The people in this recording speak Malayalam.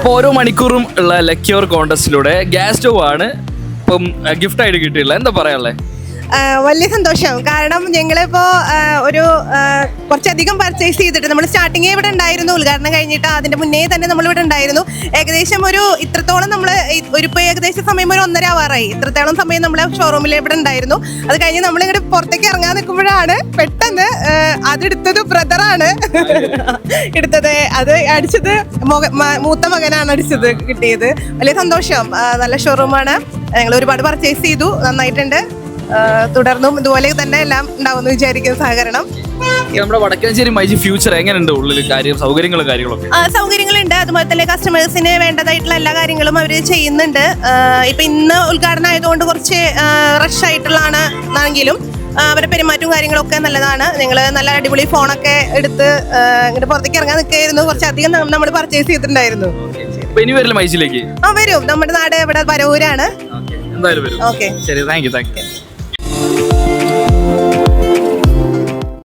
അപ്പോൾ ഓരോ മണിക്കൂറും ഉള്ള ലക്കിയോർ കോൺടെസ്റ്റിലൂടെ ഗ്യാസ് സ്റ്റവ് ആണ് ഇപ്പം ഗിഫ്റ്റ് ആയിട്ട് കിട്ടിയിട്ടുള്ളത്. എന്താ പറയാനുള്ളത്? വലിയ സന്തോഷം. കാരണം ഞങ്ങളിപ്പോൾ ഒരു കുറച്ചധികം പർച്ചേസ് ചെയ്തിട്ട് നമ്മൾ സ്റ്റാർട്ടിങ്ങേ ഇവിടെ ഉണ്ടായിരുന്നു. ഉദ്ഘാടനം കഴിഞ്ഞിട്ട് അതിൻ്റെ മുന്നേ തന്നെ നമ്മളിവിടെ ഉണ്ടായിരുന്നു. ഏകദേശം ഒരു ഇത്രത്തോളം നമ്മൾ ഇപ്പോൾ ഏകദേശം സമയം ഒരു 1:30 ആവാറായി. ഇത്രത്തോളം സമയം നമ്മൾ ഷോറൂമിൽ ഇവിടെ ഉണ്ടായിരുന്നു. അത് കഴിഞ്ഞ് നമ്മളിങ്ങോട്ട് പുറത്തേക്ക് ഇറങ്ങാൻ നിൽക്കുമ്പോഴാണ് പെട്ടെന്ന് അതെടുത്തത് ബ്രദറാണ് എടുത്തത്. അത് അടിച്ചത് മൂത്ത മകനാണ് അടിച്ചത് കിട്ടിയത്. വലിയ സന്തോഷം. നല്ല ഷോറൂമാണ്. ഞങ്ങൾ ഒരുപാട് പർച്ചേസ് ചെയ്തു. നന്നായിട്ടുണ്ട്. തുടർന്നും ഇതുപോലെ തന്നെ എല്ലാം ഉണ്ടാവുമെന്ന് വിചാരിക്കുന്ന സഹകരണം. നമ്മുടെ വടക്കാഞ്ചേരി മൈജി ഫ്യൂച്ചർ എങ്ങനെയുണ്ട്? ഉള്ളിൽ കാര്യങ്ങളൊക്കെ സൗകര്യങ്ങളുണ്ട്. അതുപോലെ തന്നെ കസ്റ്റമേഴ്സിന് വേണ്ടതായിട്ടുള്ള എല്ലാ കാര്യങ്ങളും അവർ ചെയ്യുന്നുണ്ട്. ഇപ്പൊ ഇന്ന് ഉദ്ഘാടനം ആയതുകൊണ്ട് കുറച്ച് റഷ് ആയിട്ടുള്ളതാണെങ്കിലും അവരുടെ പെരുമാറ്റവും കാര്യങ്ങളൊക്കെ നല്ലതാണ്. ഞങ്ങൾ നല്ല അടിപൊളി ഫോണൊക്കെ എടുത്ത് ഇങ്ങോട്ട് പുറത്തേക്ക് ഇറങ്ങാൻ നിൽക്കുകയായിരുന്നു. കുറച്ചധികം നമ്മൾ പർച്ചേസ് ചെയ്തിട്ടുണ്ടായിരുന്നു. വരും. നമ്മുടെ നാട് ഇവിടെ വരവൂരാണ്. ഓക്കെ, ശരി, താങ്ക് യു.